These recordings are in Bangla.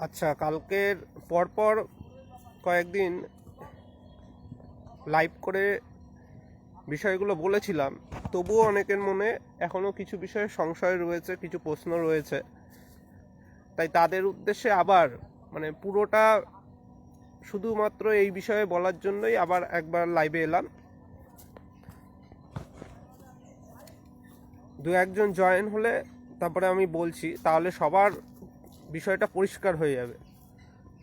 আচ্ছা, কালকের পরপর কয়েকদিন লাইভ করে বিষয়গুলো বলেছিলাম, তবুও অনেকের মনে এখনও কিছু বিষয়ে সংশয় রয়েছে, কিছু প্রশ্ন রয়েছে। তাই তাদের উদ্দেশ্যে আবার পুরোটা শুধুমাত্র এই বিষয়ে বলার জন্যই আবার একবার লাইভে এলাম। দু একজন জয়েন হলে তারপরে আমি বলছি, তাহলে সবার বিষয়টা পরিষ্কার হয়ে যাবে।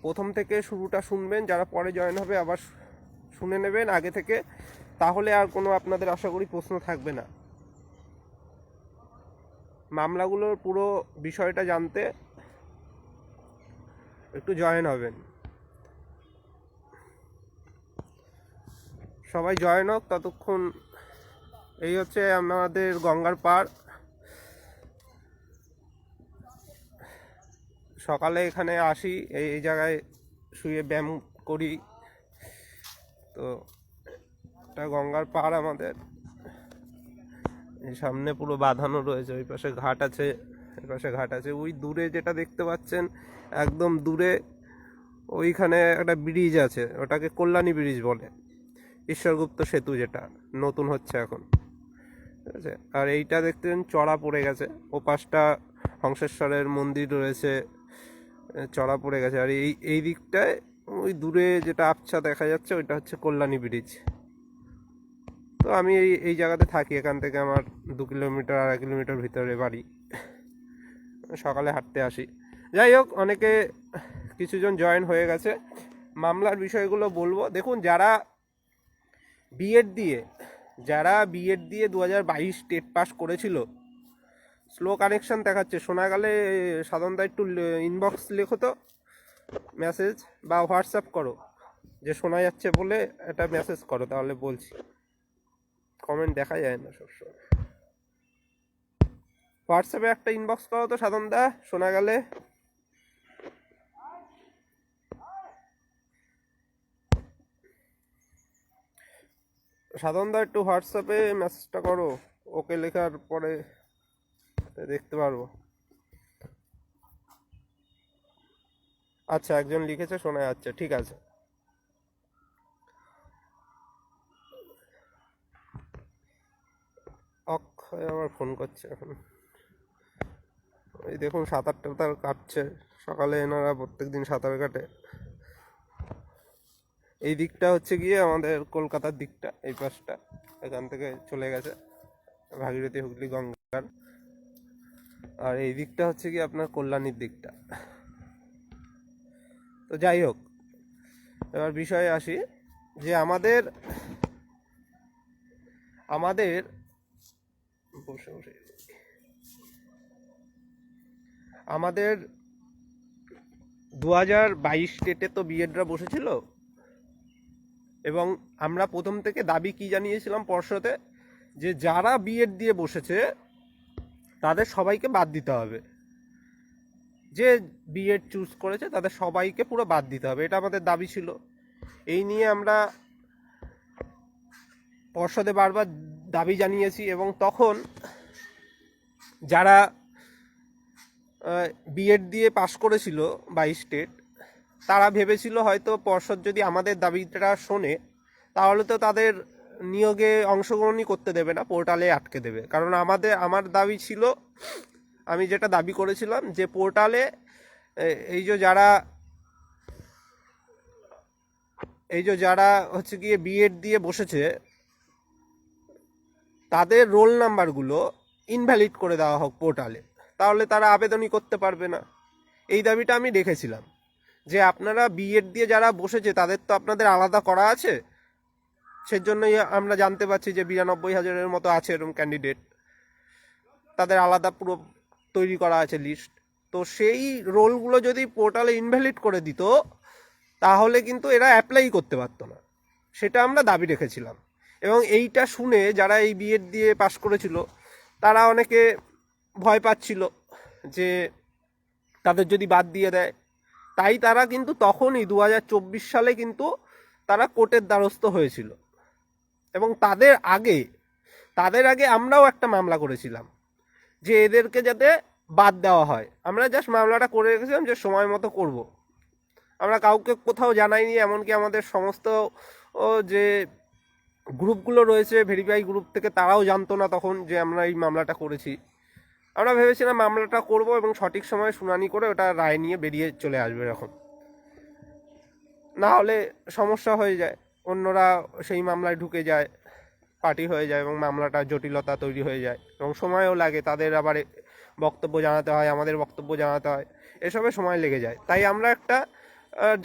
প্রথম থেকে শুরুটা শুনবেন, যারা পরে জয়েন হবে আবার শুনে নেবেন আগে থেকে, তাহলে আর কোনো আপনাদের আশা করি প্রশ্ন থাকবে না। মামলাগুলোর পুরো বিষয়টা জানতে একটু জয়েন হবেন। সবাই জয়েন হোক ততক্ষণ। এই হচ্ছে আমাদের গঙ্গার পাড়। সকালে এখানে আসি, এই জায়গায় শুয়ে ব্যায়াম করি। তো এটা গঙ্গার পাড় আমাদের। এই সামনে পুরো বাঁধানো রয়েছে, ওই পাশে ঘাট আছে, এই পাশে ঘাট আছে। ওই দূরে যেটা দেখতে পাচ্ছেন, একদম দূরে ওইখানে একটা ব্রিজ আছে, ওটাকে কল্যাণী ব্রিজ বলে, ঈশ্বরগুপ্ত সেতু, যেটা নতুন হচ্ছে এখন, ঠিক আছে। আর এইটা দেখতেন চড়া পড়ে গেছে, ও পাশটা হংসেশ্বরের মন্দির রয়েছে, চড়া পড়ে গেছে। আর এই দিকটায় ওই দূরে যেটা আবছা দেখা যাচ্ছে, ওইটা হচ্ছে কল্যাণী ব্রিজ। তো আমি এই জায়গাতে থাকি, এখান থেকে আমার 2 কিলোমিটার 2.5 কিলোমিটার ভিতরে বাড়ি। সকালে হাঁটতে আসি। যাই হোক, অনেকে কিছুজন জয়েন হয়ে গেছে। মামলার বিষয়গুলো বলবো। দেখুন, যারা বিএড দিয়ে 2022 টেট পাস করেছিল, স্লো কানেকশন দেখাচ্ছে, শোনা গেলে সাধারণত একটু ইনবক্স লেখো তো, মেসেজ বা হোয়াটসঅ্যাপ করো, যে শোনা যাচ্ছে বলে একটা মেসেজ করো, তাহলে বলছি। কমেন্ট দেখা যায় না সবসময়। হোয়াটসঅ্যাপে একটা ইনবক্স করো তো সাধনদা, শোনা গেলে। সাধনদা একটু হোয়াটসঅ্যাপে মেসেজটা করো, ওকে লেখার পরে দেখতে পারবো। আচ্ছা, একজন লিখেছে, শোনা যাচ্ছে, ঠিক আছে। অক্ষয় আবার ফোন করছে এখন। এই দেখুন, সাঁতার টাতার কাটছে, সকালে এনারা প্রত্যেকদিন সাঁতার কাটে। এই দিকটা হচ্ছে গিয়ে আমাদের কলকাতার দিকটা, এই পাশটা এখান থেকে চলে গেছে ভাগীরথী, হুগলি, গঙ্গার। আর এই দিকটা হচ্ছে গিয়ে আপনার কল্যাণীর দিকটা। তো যাই হোক, এবার বিষয়ে আসি, যে আমাদের বসে বসে আমাদের 2022 টেটে তো বিএডরা বসেছিল, এবং আমরা প্রথম থেকে দাবি কি জানিয়েছিলাম পর্ষদে, যে যারা বিএড দিয়ে বসেছে তাদের সবাইকে বাদ দিতে হবে। যে বিএড চুজ করেছে তাদের সবাইকে পুরো বাদ দিতে হবে, এটা আমাদের দাবি ছিল। এই নিয়ে আমরা পর্ষদে বারবার দাবি জানিয়েছি, এবং তখন যারা বিএড দিয়ে পাশ করেছিল 22 টেট, তারা ভেবেছিল হয়তো পর্ষদ যদি আমাদের দাবিটা শোনে, তাহলে তো তাদের নিয়োগে অংশগ্রহণই করতে দেবে না, পোর্টালে আটকে দেবে। কারণ আমার দাবি ছিল, আমি যেটা দাবি করেছিলাম, যে পোর্টালে এই যে যারা হচ্ছে গিয়ে বিএড দিয়ে বসেছে, তাদের রোল নাম্বারগুলো ইনভ্যালিড করে দেওয়া হোক পোর্টালে, তাহলে তারা আবেদনই করতে পারবে না। এই দাবিটা আমি রেখেছিলাম, যে আপনারা বিএড দিয়ে যারা বসেছে তাদের তো আপনাদের আলাদা করা আছে, সেজন্যই আমরা জানতে পারছি যে 92,000-এর মতো আছে এরকম ক্যান্ডিডেট, তাদের আলাদা পুরো তৈরি করা আছে লিস্ট। তো সেই রোলগুলো যদি পোর্টালে ইনভ্যালিড করে দিত, তাহলে কিন্তু এরা অ্যাপ্লাই করতে পারতো না, সেটা আমরা দাবি রেখেছিলাম। এবং এইটা শুনে যারা এই বিএড দিয়ে পাশ করেছিল, তারা অনেকে ভয় পাচ্ছিল যে তাদের যদি বাদ দিয়ে দেয়। তাই তারা কিন্তু তখনই 2024 সালে কিন্তু তারা কোর্টের দ্বারস্থ হয়েছিল। এবং তাদের আগে আমরাও একটা মামলা করেছিলাম, যে এদেরকে যাতে বাদ দেওয়া হয়। আমরা জাস্ট মামলাটা করে রেখেছিলাম যে সময় মতো করব। আমরা কাউকে কোথাও জানাইনি, এমনকি আমাদের সমস্ত যে গ্রুপগুলো রয়েছে ভেরিফাই গ্রুপ থেকে তারাও জানতো না তখন যে আমরা এই মামলাটা করেছি। আমরা ভেবেছিলাম মামলাটা করব এবং সঠিক সময়ে শুনানি করে ওটা রায় নিয়ে বেরিয়ে চলে আসবে এরকম, না হলে সমস্যা হয়ে যায়, অন্যরা সেই মামলায় ঢুকে যায়, পার্টি হয়ে যায় এবং মামলাটা জটিলতা তৈরি হয়ে যায় এবং সময়ও লাগে, তাদের আবার বক্তব্য জানাতে হয়, আমাদের বক্তব্য জানাতে হয়, এসবে সময় লেগে যায়। তাই আমরা একটা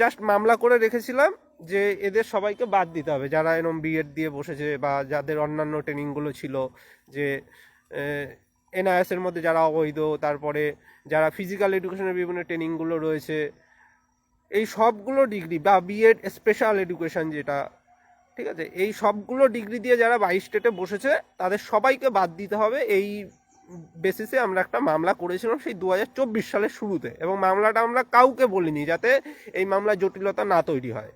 জাস্ট মামলা করে রেখেছিলাম যে এদের সবাইকে বাদ দিতে হবে, যারা এরকম বিএড দিয়ে বসেছে বা যাদের অন্যান্য ট্রেনিংগুলো ছিল, যে এনআইএসের মধ্যে যারা অবৈধ, তারপরে যারা ফিজিক্যাল এডুকেশনের বিভিন্ন ট্রেনিংগুলো রয়েছে, এই সবগুলো ডিগ্রি বা বিএড স্পেশাল এডুকেশন যেটা, ঠিক আছে, এই সবগুলো ডিগ্রি দিয়ে যারা 22 স্টেটে বসেছে তাদের সবাইকে বাদ দিতে হবে। এই বেসিসে আমরা একটা মামলা করেছিলাম সেই 2024 সালের শুরুতে, এবং মামলাটা আমরা কাউকে বলিনি যাতে এই মামলা জটিলতা না তৈরি হয়।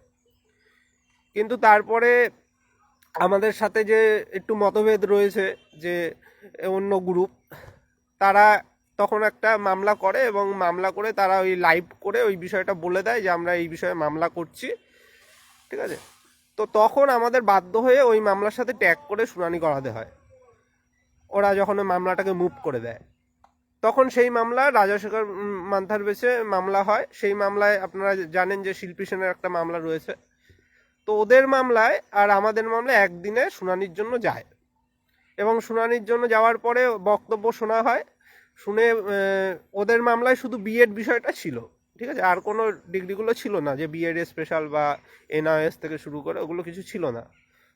কিন্তু তারপরে আমাদের সাথে যে একটু মতভেদ রয়েছে, যে অন্য গ্রুপ, তারা তখন একটা মামলা করে এবং মামলা করে তারা ওই লাইভ করে ওই বিষয়টা বলে দেয় যে আমরা এই বিষয়ে মামলা করছি, ঠিক আছে। তো তখন আমাদের বাধ্য হয়ে ওই মামলার সাথে ট্যাগ করে শুনানি করাতে হয়। ওরা যখন ওই মামলাটাকে মুভ করে দেয়, তখন সেই মামলা রাজাশেখর মান্থার বেসে মামলা হয়। সেই মামলায় আপনারা জানেন যে শিল্পী সেনের একটা মামলা রয়েছে। তো ওদের মামলায় আর আমাদের মামলায় একদিনে শুনানির জন্য যায়, এবং শুনানির জন্য যাওয়ার পরে বক্তব্য শোনা হয়। শুনে ওদের মামলায় শুধু বিএড বিষয়টা ছিল, ঠিক আছে, আর কোনো ডিগ্রিগুলো ছিল না, যে বিএড স্পেশাল বা এনআইএস থেকে শুরু করে ওগুলো কিছু ছিল না।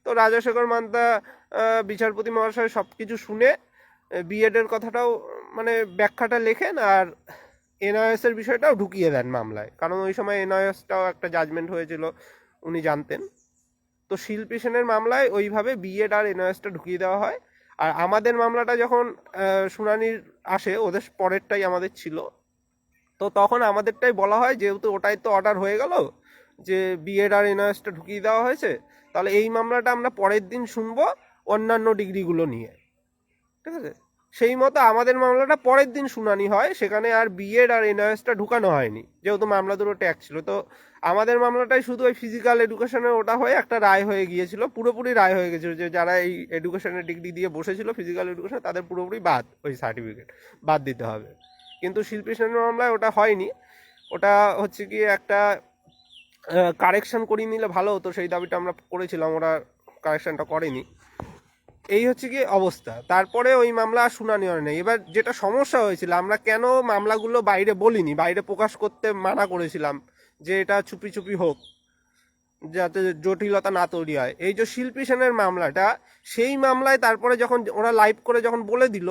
তো রাজাশেখর মান্তা বিচারপতি মহাশয় সব কিছু শুনে বিএডের কথাটাও মানে ব্যাখ্যাটা লেখেন, আর এনআইএস এর বিষয়টাও ঢুকিয়ে দেন মামলায়, কারণ ওই সময় এনআইএসটাও একটা জাজমেন্ট হয়েছিল, উনি জানতেন। তো শিল্পী সেনের মামলায় ওইভাবে বিএড আর এনআইএসটা ঢুকিয়ে দেওয়া হয়। আর আমাদের মামলাটা যখন শুনানির আসে, ওদের পরেরটাই আমাদের ছিল, তো তখন আমাদেরটাই বলা হয় যেহেতু ওটাই তো অর্ডার হয়ে গেল যে বিএড আর এনআইএসটা ঢুকিয়ে দেওয়া হয়েছে, তাহলে এই মামলাটা আমরা পরের দিন শুনবো অন্যান্য ডিগ্রিগুলো নিয়ে, ঠিক আছে। সেই মতো আমাদের মামলাটা পরের দিন শুনানি হয়, সেখানে আর বিএড আর এনআইএসটা ঢুকানো হয়নি, যেহেতু মামলা দুটো ট্যাগ ছিল। তো আমাদের মামলাটাই শুধু ওই ফিজিক্যাল এডুকেশনের ওটা হয়ে একটা রায় হয়ে গিয়েছিল, পুরোপুরি রায় হয়ে গেছিল যে যারা এই এডুকেশনের ডিগ্রি দিয়ে বসেছিল ফিজিক্যাল এডুকেশন, তাদের পুরোপুরি বাদ, ওই সার্টিফিকেট বাদ দিতে হবে। কিন্তু শিল্পী সেনের মামলায় ওটা হয়নি, ওটা হচ্ছে কি একটা কারেকশন করিয়ে নিলে ভালো হতো, সেই দাবিটা আমরা করেছিলাম, ওরা কারেকশনটা করেনি। এই হচ্ছে কি অবস্থা। তারপরে ওই মামলা শুনানি হয় না। এবার যেটা সমস্যা হয়েছিল, আমরা কেন মামলাগুলো বাইরে বলিনি, বাইরে প্রকাশ করতে মানা করেছিলাম যে এটা চুপি চুপি হোক, যাতে জটিলতা না তৈরি হয়। এই যে শিল্পী সেনের মামলাটা, সেই মামলায় তারপরে যখন ওরা লাইভ করে যখন বলে দিল,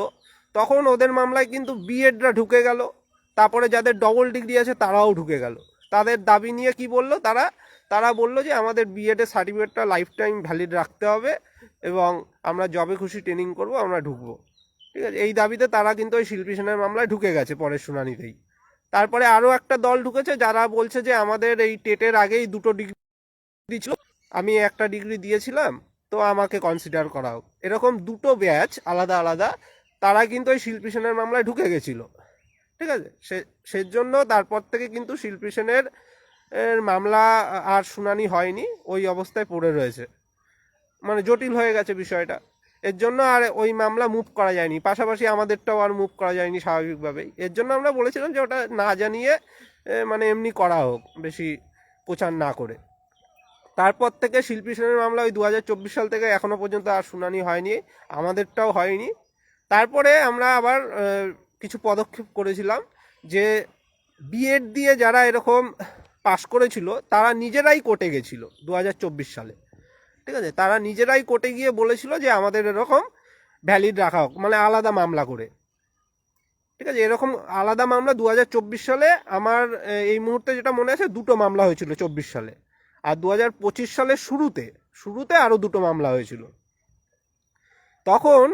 তখন ওদের মামলায় কিন্তু বিএডরা ঢুকে গেল, তারপরে যাদের ডবল ডিগ্রি আছে তারাও ঢুকে গেল। তাদের দাবি নিয়ে কি বললো তারা, তারা বললো যে আমাদের বিএডের সার্টিফিকেটটা লাইফ টাইম ভ্যালিড রাখতে হবে এবং আমরা জবে খুশি ট্রেনিং করব, আমরা ঢুকবো, ঠিক আছে। এই দাবিতে তারা কিন্তু ওই শিল্পী সেনের মামলায় ঢুকে গেছে পরের শুনানিতেই। তারপরে আরও একটা দল ঢুকেছে যারা বলছে যে আমাদের এই টেটের আগেই দুটো ডিগ্রি ছিল, আমি একটা ডিগ্রি দিয়েছিলাম, তো আমাকে কনসিডার করা হোক। এরকম দুটো ব্যাচ আলাদা আলাদা, তারা কিন্তু ওই শিল্পী সেনের মামলায় ঢুকে গেছিল, ঠিক আছে। সেজন্য তারপর থেকে কিন্তু শিল্পী সেনের মামলা আর শুনানি হয়নি, ওই অবস্থায় পড়ে রয়েছে, মানে জটিল হয়ে গেছে বিষয়টা। এর জন্য আর ওই মামলা মুভ করা যায়নি, পাশাপাশি আমাদেরটাও আর মুভ করা যায়নি স্বাভাবিকভাবেই। এর জন্য আমরা বলেছিলাম যে ওটা না জানিয়ে মানে এমনি করা হোক, বেশি প্রচার না করে। তারপর থেকে শিল্পী সেনের মামলা ওই 2024 সাল থেকে এখনো পর্যন্ত আর শুনানি হয়নি, আমাদেরটাও হয়নি। তারপরে আমরা আবার কিছু পদক্ষেপ করেছিলাম যে বিএড দিয়ে যারা এরকম পাশ করেছিল তারা নিজেরাই কোর্টে গেছিল 2024 সালে, ঠিক আছে। তারা নিজেরাই কোর্টে গিয়ে বলেছিল যে আমাদের এরকম ভ্যালিড রাখা হোক, মানে আলাদা মামলা করে, ঠিক আছে। এরকম আলাদা মামলা 2024 সালে আমার এই মুহূর্তে যেটা মনে আছে দুটো মামলা হয়েছিল 24 সালে, আর 2025 সালের শুরুতে শুরুতে আরও দুটো মামলা হয়েছিল। তখন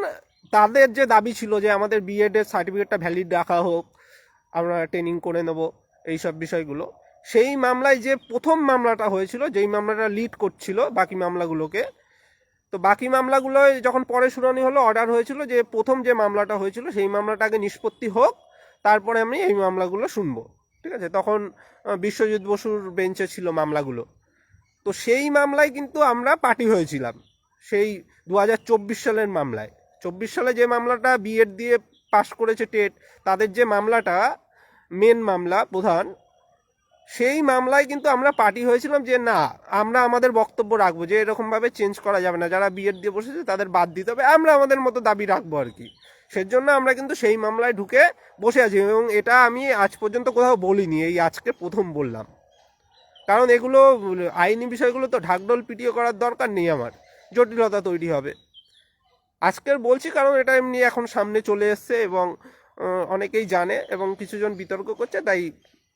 তাদের যে দাবি ছিল যে আমাদের বিএড এর সার্টিফিকেটটা ভ্যালিড রাখা হোক, আমরা ট্রেনিং করে নেব, এইসব বিষয়গুলো। সেই মামলায় যে প্রথম মামলাটা হয়েছিল, যেই মামলাটা লিড করছিল বাকি মামলাগুলোকে, তো বাকি মামলাগুলোয় যখন পরে শুনানি হলো, অর্ডার হয়েছিল যে প্রথম যে মামলাটা হয়েছিল সেই মামলাটা আগে নিষ্পত্তি হোক, তারপরে আমি এই মামলাগুলো শুনবো। ঠিক আছে, তখন বিশ্বজিৎ বসুর বেঞ্চে ছিল মামলাগুলো। তো সেই মামলায় কিন্তু আমরা পার্টি হয়েছিলাম, সেই 2024 সালের মামলায়। 24 সালে যে মামলাটা বিএড দিয়ে পাশ করেছে টেট, তাদের যে মামলাটা মেন মামলা প্রধান, সেই মামলায় কিন্তু আমরা পার্টি হয়েছিলাম যে না, আমরা আমাদের বক্তব্য রাখবো যে এরকমভাবে চেঞ্জ করা যাবে না, যারা বিএড দিয়ে বসেছে তাদের বাদ দিতে হবে, আমরা আমাদের মতো দাবি রাখবো আর কি। সেজন্য আমরা কিন্তু সেই মামলায় ঢুকে বসে আছি, এবং এটা আমি আজ পর্যন্ত কোথাও বলিনি, এই আজকে প্রথম বললাম। কারণ এগুলো আইনি বিষয়গুলো তো ঢাকঢোল পিটিয়ে করার দরকার নেই, আমার জটিলতা তৈরি হবে। আজকের বলছি কারণ এটা এমনি এখন সামনে চলে এসছে এবং অনেকেই জানে এবং কিছুজন বিতর্ক করছে, তাই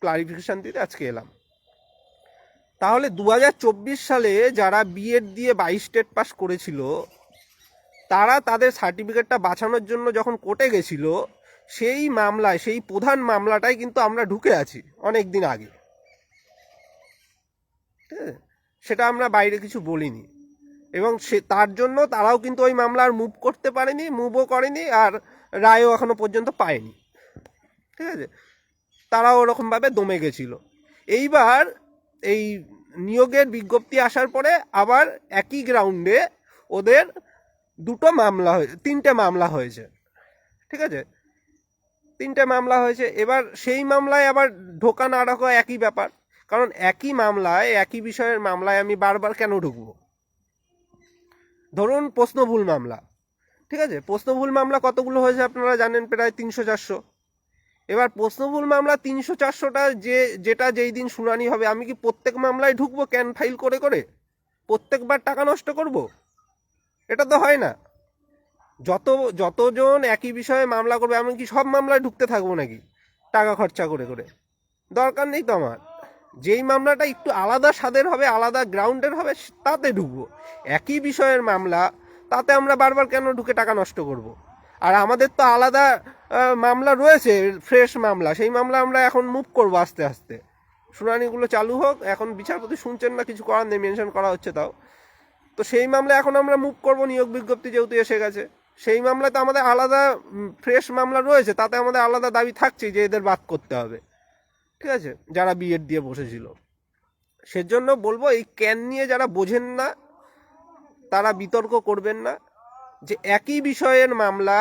ক্লারিফিকেশন দিতে আজকে এলাম। তাহলে 2024 সালে যারা বিএড দিয়ে 22 স্টেট পাস করেছিল, তারা তাদের সার্টিফিকেটটা বাঁচানোর জন্য যখন কোর্টে গেছিল, সেই মামলায়, সেই প্রধান মামলাটাই কিন্তু আমরা ঢুকে আছি অনেক দিন আগে। ঠিক আছে, সেটা আমরা বাইরে কিছু বলিনি, এবং সে তার জন্য তারাও কিন্তু ওই মামলার মুভ করতে পারেনি, মুভও করেনি, আর রায়ও এখনো পর্যন্ত পায়নি। ঠিক আছে, তারাও ওরকমভাবে দমে গেছিল। এইবার এই নিয়োগের বিজ্ঞপ্তি আসার পরে আবার একই গ্রাউন্ডে ওদের তিনটে মামলা হয়েছে। ঠিক আছে, তিনটে মামলা হয়েছে। এবার সেই মামলায় আবার ঢোকা না ঢোকা একই ব্যাপার, কারণ একই মামলায়, একই বিষয়ের মামলায় আমি বারবার কেন ঢুকবো? ধরুন প্রশ্নভুল মামলা, ঠিক আছে, প্রশ্নভুল মামলা কতগুলো হয়েছে আপনারা জানেন, প্রায় 300-400। এবার প্রশ্নভুল মামলা 300-400টা যেটা যেই দিন শুনানি হবে, আমি কি প্রত্যেক মামলায় ঢুকবো ক্যান ফাইল করে করে, প্রত্যেকবার টাকা নষ্ট করব? এটা তো হয় না। যতজন একই বিষয়ে মামলা করবে, আমি কি সব মামলায় ঢুকতে থাকবো নাকি টাকা খরচা করে করে? দরকার নেই তো আমার। যেই মামলাটা একটু আলাদা স্বাদের হবে, আলাদা গ্রাউন্ডের হবে, তাতে ঢুকবো। একই বিষয়ের মামলা, তাতে আমরা বারবার কেন ঢুকে টাকা নষ্ট করব? আর আমাদের তো আলাদা মামলা রয়েছে, ফ্রেশ মামলা, সেই মামলা আমরা এখন মুভ করবো আস্তে আস্তে। শুনানিগুলো চালু হোক, এখন বিচারপতি শুনছেন না, কিছু করার নেই, মেনশন করা হচ্ছে তাও। তো সেই মামলা এখন আমরা মুভ করবো, নিয়োগ বিজ্ঞপ্তি যেহেতু এসে গেছে। সেই মামলাতে আমাদের আলাদা ফ্রেশ মামলা রয়েছে, তাতে আমাদের আলাদা দাবি থাকছে যে এদের বাদ করতে হবে। ঠিক আছে, যারা বিএড দিয়ে বসেছিল। সেজন্য বলবো, এই ক্যান নিয়ে যারা বোঝেন না তারা বিতর্ক করবেন না, যে একই বিষয়ের মামলা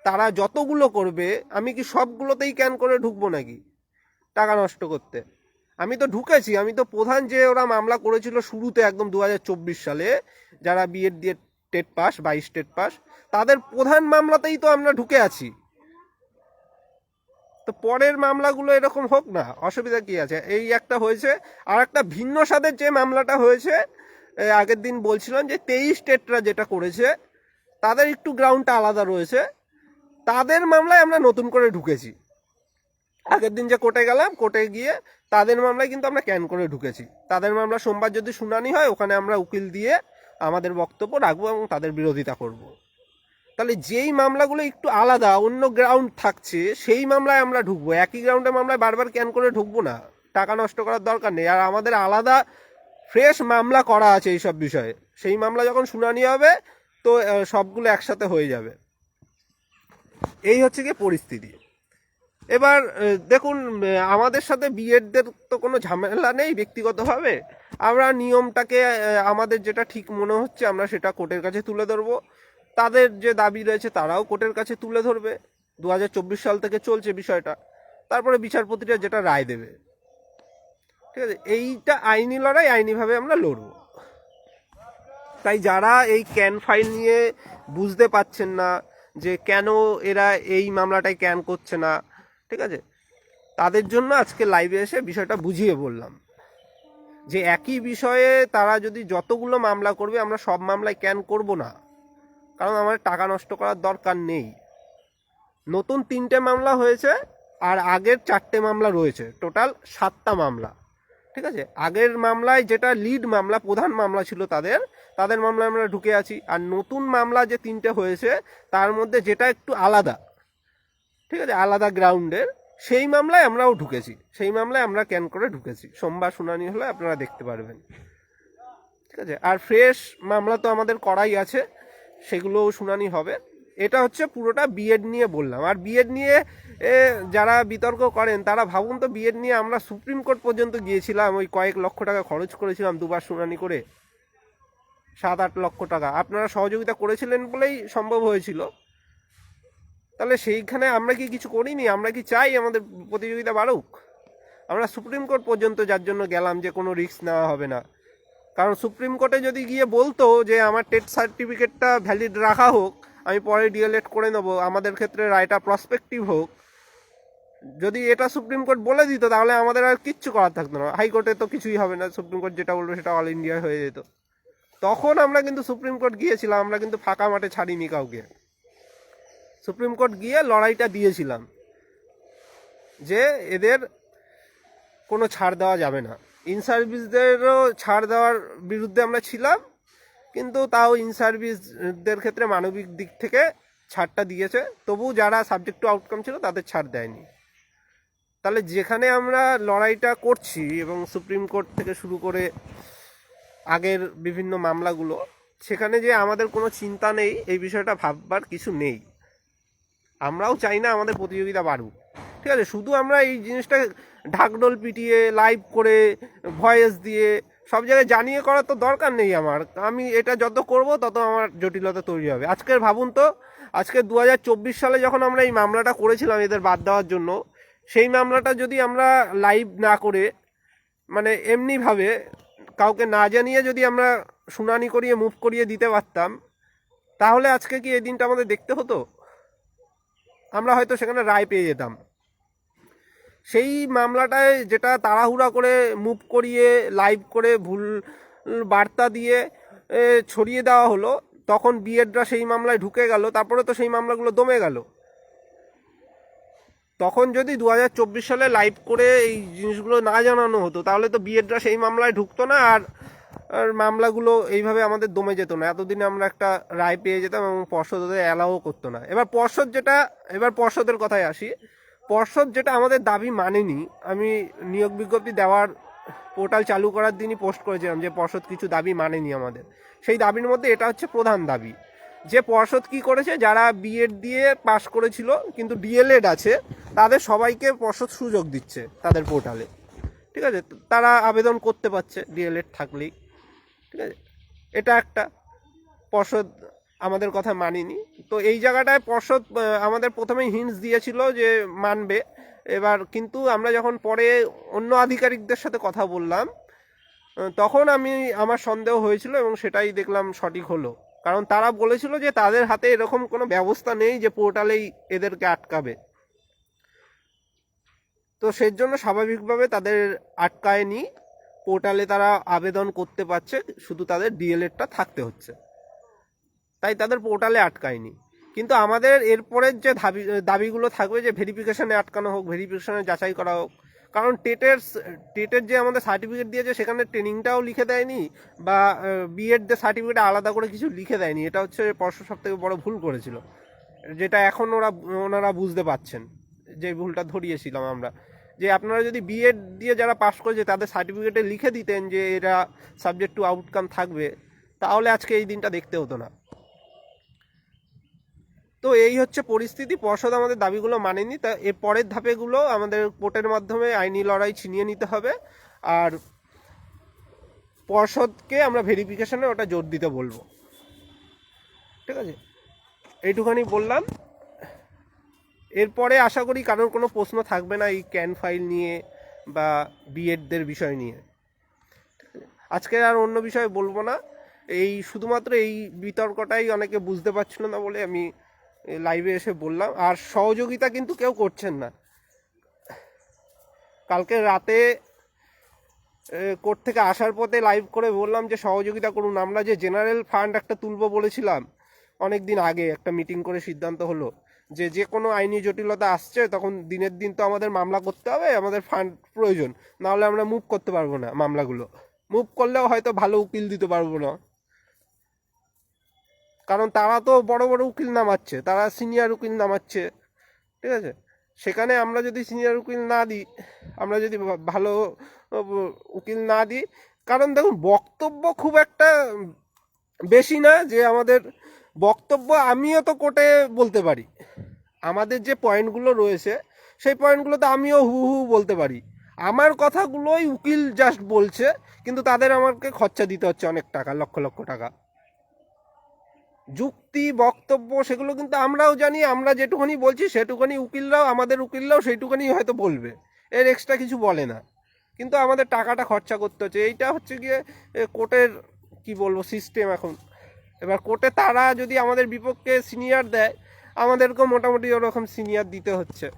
তারা যতগুলো করবে, আমি কি সবগুলোতেই ক্যান করে ঢুকবো নাকি টাকা নষ্ট করতে? আমি তো ঢুকেছি, আমি তো প্রধান যে ওরা মামলা করেছিল শুরুতে একদম 2024 সালে, যারা বিএড দিয়ে টেট পাস, 22 টেট পাস, তাদের প্রধান মামলাতেই তো আমরা ঢুকে আছি। তো পরের মামলাগুলো এরকম হোক না, অসুবিধা কি আছে? এই একটা হয়েছে। আর একটা ভিন্ন স্বাদের যে মামলাটা হয়েছে, আগের দিন বলছিলাম যে 23 স্টেটরা যেটা করেছে, তাদের একটু গ্রাউন্ডটা আলাদা রয়েছে, তাদের মামলায় আমরা নতুন করে ঢুকেছি। আগের দিন যে কোর্টে গেলাম, কোর্টে গিয়ে তাদের মামলায় কিন্তু আমরা ক্যান করে ঢুকেছি। তাদের মামলা সোমবার যদি শুনানি হয়, ওখানে আমরা উকিল দিয়ে আমাদের বক্তব্য রাখবো এবং তাদের বিরোধিতা করব। তাহলে যেই মামলাগুলো একটু আলাদা, অন্য গ্রাউন্ড থাকছে, সেই মামলায় আমরা ঢুকবো। একই গ্রাউন্ডের মামলায় বারবার ক্যান করে ঢুকবো না, টাকা নষ্ট করার দরকার নেই। আর আমাদের আলাদা ফ্রেশ মামলা করা আছে এইসব বিষয়ে, সেই মামলা যখন শুনানি হবে তো সবগুলো একসাথে হয়ে যাবে। এই হচ্ছে গিয়ে পরিস্থিতি। এবার দেখুন, আমাদের সাথে বিএডদের তো কোনো ঝামেলা নেই ব্যক্তিগতভাবে। আমরা নিয়মটাকে, আমাদের যেটা ঠিক মনে হচ্ছে আমরা সেটা কোর্টের কাছে তুলে ধরবো। তাদের যে দাবি রয়েছে তারাও কোর্টের কাছে তুলে ধরবে। 2024 সাল থেকে চলছে বিষয়টা, তারপরে বিচারপতিরা যেটা রায় দেবে। ঠিক আছে, এইটা আইনি লড়াই, আইনিভাবে আমরা লড়ব। তাই যারা এই ক্যান ফাইল নিয়ে বুঝতে পারছেন না যে কেন এরা এই মামলাটাই ক্যান করছে না, ঠিক আছে, তাদের জন্য আজকে লাইভে এসে বিষয়টা বুঝিয়ে বললাম যে একই বিষয়ে তারা যদি যতগুলো মামলা করবে, আমরা সব মামলায় ক্যান করব না, কারণ আমাদের টাকা নষ্ট করার দরকার নেই। নতুন 3টে মামলা হয়েছে, আর আগের 4টে মামলা রয়েছে, টোটাল 7টা মামলা। ঠিক আছে, আগের মামলায় যেটা লিড মামলা, প্রধান মামলা ছিল তাদের মামলায় আমরা ঢুকে আছি। আর নতুন মামলা যে 3টে হয়েছে, তার মধ্যে যেটা একটু আলাদা, ঠিক আছে, আলাদা গ্রাউন্ডের, সেই মামলায় আমরাও ঢুকেছি। সেই মামলায় আমরা ক্যান করে ঢুকেছি। সোমবার শুনানি হলে আপনারা দেখতে পারবেন। ঠিক আছে, আর ফ্রেশ মামলা তো আমাদের করাই আছে, সেগুলোও শুনানি হবে। এটা হচ্ছে পুরোটা বিএড নিয়ে বললাম। আর বিএড নিয়ে যারা বিতর্ক করেন তারা ভাবুন তো, বিএড নিয়ে আমরা সুপ্রিম কোর্ট পর্যন্ত গিয়েছিলাম, ওই কয়েক লক্ষ টাকা খরচ করেছিলাম দুবার শুনানি করে, 7-8 লক্ষ টাকা আপনারা সহযোগিতা করেছিলেন বলেই সম্ভব হয়েছিল। তাহলে সেইখানে আমরা কি কিছু করিনি? আমরা কি চাই আমাদের প্রতিযোগিতা বাড়ুক? আমরা সুপ্রিম কোর্ট পর্যন্ত যার জন্য গেলাম যে কোনো রিস্ক নেওয়া হবে না। কারণ সুপ্রিম কোর্টে যদি গিয়ে বলতো যে আমার টেট সার্টিফিকেটটা ভ্যালিড রাখা হোক, আমি পরে ডিএলএড করে নেবো, আমাদের ক্ষেত্রে রায়টা প্রসপেক্টিভ হোক, যদি এটা সুপ্রিম কোর্ট বলে দিত তাহলে আমাদের আর কিচ্ছু করার থাকতো না। হাইকোর্টে তো কিছুই হবে না, সুপ্রিম কোর্ট যেটা বলবে সেটা অল ইন্ডিয়া হয়ে যেত। তখন আমরা কিন্তু সুপ্রিম কোর্ট গিয়েছিলাম, আমরা কিন্তু ফাঁকা মাঠে ছাড়িনি কাউকে। সুপ্রিম কোর্ট গিয়ে লড়াইটা দিয়েছিলাম যে এদের কোনো ছাড় দেওয়া যাবে না। ইন সার্ভিসদেরও ছাড় দেওয়ার বিরুদ্ধে আমরা ছিলাম, কিন্তু তাও ইন সার্ভিসদের ক্ষেত্রে মানবিক দিক থেকে ছাড়টা দিয়েছে, তবু যারা সাবজেক্ট টু আউটকাম ছিল তাদের ছাড় দেয়নি। তাহলে যেখানে আমরা লড়াইটা করছি এবং সুপ্রিম কোর্ট থেকে শুরু করে আগের বিভিন্ন মামলাগুলো, সেখানে যে আমাদের কোনো চিন্তা নেই এই বিষয়টা ভাববার কিছু নেই। আমরাও চাই না আমাদের প্রতিযোগিতা বাড়ুক, ঠিক আছে? শুধু আমরা এই জিনিসটা ঢাকঢোল পিটিয়ে লাইভ করে ভয়েস দিয়ে সব জায়গায় জানিয়ে করার তো দরকার নেই আমার। আমি এটা যত করব তত আমার জটিলতা তৈরি হবে। আজকের ভাবুন তো, আজকে 2024 সালে যখন আমরা এই মামলাটা করেছিলাম এদের বাদ দেওয়ার জন্য, সেই মামলাটা যদি আমরা লাইভ না করে, মানে এমনিভাবে কাউকে না জানিয়ে যদি আমরা শুনানি করিয়ে মুভ করিয়ে দিতে পারতাম, তাহলে আজকে কি এই দিনটা আমাদের দেখতে হতো? আমরা হয়তো সেখানে রায় পেয়ে যেতাম। সেই মামলাটায় যেটা তাড়াহুড়া করে মুভ করিয়ে লাইভ করে ভুল বার্তা দিয়ে ছড়িয়ে দেওয়া হলো, তখন বিএডরা সেই মামলায় ঢুকে গেল, তারপরে তো সেই মামলাগুলো দমে গেল। তখন যদি 2024 সালে লাইভ করে এই জিনিসগুলো না জানানো হতো, তাহলে তো বিএডরা সেই মামলায় ঢুকতো না, আর মামলাগুলো এইভাবে আমাদের দমে যেত না। এতদিনে আমরা একটা রায় পেয়ে যেতাম এবং পর্ষদ ওদের অ্যালাও করতো না। এবার পর্ষদের কথায় আসি। পর্ষদ যেটা আমাদের দাবি মানেনি, আমি নিয়োগ বিজ্ঞপ্তি দেওয়ার পোর্টাল চালু করার দিনই পোস্ট করেছিলাম যে পর্ষদ কিছু দাবি মানেনি আমাদের। সেই দাবির মধ্যে এটা হচ্ছে প্রধান দাবি, যে পর্ষদ কি করেছে, যারা বিএড দিয়ে পাশ করেছিল কিন্তু ডিএলএড আছে তাদের সবাইকে পর্ষদ সুযোগ দিচ্ছে তাদের পোর্টালে, ঠিক আছে? তারা আবেদন করতে পারছে ডিএলএড থাকলেই, ঠিক আছে? এটা একটা পর্ষদ আমাদের কথা মানিনি। তো এই জায়গাটায় পর্ষদ আমাদের প্রথমেই হিন্টস দিয়েছিল যে মানবে। এবার কিন্তু আমরা যখন পরে অন্য আধিকারিকদের সাথে কথা বললাম, তখন আমার সন্দেহ হয়েছিল এবং সেটাই দেখলাম সঠিক হলো। কারণ তারা বলেছিল যে তাদের হাতে এরকম কোনো ব্যবস্থা নেই যে পোর্টালেই এদেরকে আটকাবে। তো সেই জন্য স্বাভাবিকভাবে তাদের আটকায়নি, পোর্টালে তারা আবেদন করতে পারছে, শুধু তাদের ডিএলএডটা থাকতে হচ্ছে, তাই তাদের পোর্টালে আটকায়নি। কিন্তু আমাদের এরপরের যে দাবিগুলো থাকবে, যে ভেরিফিকেশনে আটকানো হোক, ভেরিফিকেশনে যাচাই করা হোক। কারণ টেটের যে আমাদের সার্টিফিকেট দিয়েছে সেখানে ট্রেনিংটাও লিখে দেয়নি, বা বিএড যে সার্টিফিকেট আলাদা করে কিছু লিখে দেয়নি। এটা হচ্ছে পর্ষদ সব থেকে বড় ভুল করেছিল, যেটা এখন ওনারা বুঝতে পারছেন, যে ভুলটা ধরিয়েছিলাম আমরা। যে আপনারা যদি বিএড দিয়ে যারা পাস করেছে তাদের সার্টিফিকেটে লিখে দিতেন যে এরা সাবজেক্ট টু আউটকাম থাকবে, তাহলে আজকে এই দিনটা দেখতে হতো না। তো এই হচ্ছে পরিস্থিতি। পর্ষদ আমাদের দাবিগুলো মানেনি। তা এর পরের ধাপেগুলো আমাদের কোর্টের মাধ্যমে আইনি লড়াই ছিনিয়ে নিতে হবে, আর পর্ষদকে আমরা ভেরিফিকেশনে ওটা জোর দিতে বলবো, ঠিক আছে? এইটুখানি বললাম। এরপরে আশা করি কারোর কোনো প্রশ্ন থাকবে না এই ক্যান ফাইল নিয়ে বা বিএডদের বিষয় নিয়ে। আজকে আর অন্য বিষয়ে বলবো না, এই শুধুমাত্র এই বিতর্কটাই অনেকে বুঝতে পারছিল না বলে আমি লাইভে এসে বললাম। আর সহযোগিতা কিন্তু কেউ করছেন না। কালকে রাতে কোর্ট থেকে আসার পথে লাইভ করে বললাম যে সহযোগিতা করুন। আমরা যে জেনারেল ফান্ড একটা তুলবো বলেছিলাম অনেক দিন আগে, একটা মিটিং করে সিদ্ধান্ত হলো যে কোনো আইনি জটিলতা আসছে তখন দিনের দিন তো আমাদের মামলা করতে হবে, আমাদের ফান্ড প্রয়োজন, নাহলে আমরা মুভ করতে পারবো না। মামলাগুলো মুভ করলেও হয়তো ভালো উকিল দিতে পারবো না, কারণ তারা তো বড় বড় উকিল নামাচ্ছে, তারা সিনিয়র উকিল নামাচ্ছে, ঠিক আছে? সেখানে আমরা যদি সিনিয়র উকিল না দিই, আমরা যদি ভালো উকিল না দিই, কারণ দেখুন বক্তব্য খুব একটা বেশি না যে আমাদের বক্তব্য আমিও তো কোর্টে বলতে পারি, আমাদের যে পয়েন্টগুলো রয়েছে সেই পয়েন্টগুলো তো আমিও হু হু বলতে পারি। আমার কথাগুলোই উকিল জাস্ট বলছে, কিন্তু তাদের আমাকে খরচা দিতে হচ্ছে অনেক টাকা, লক্ষ লক্ষ টাকা। যুক্তি বক্তব্য সেগুলো কিন্তু আমরাও জানি, আমরা যেটুকুনি বলছি সেটুকুনি উকিলরাও, আমাদের উকিলরাও সেইটুকুনি হয়তো বলবে, এর এক্সট্রা কিছু বলে না। কিন্তু আমাদের টাকাটা খরচা করতে হচ্ছে, এইটা হচ্ছে গিয়ে কোর্টের কি বলবো সিস্টেম এখন। এবার কোর্টে তারা যদি আমাদের বিপক্ষে সিনিয়র দেয়, আমাদেরকেও মোটামুটি ওরকম সিনিয়র দিতে হচ্ছে।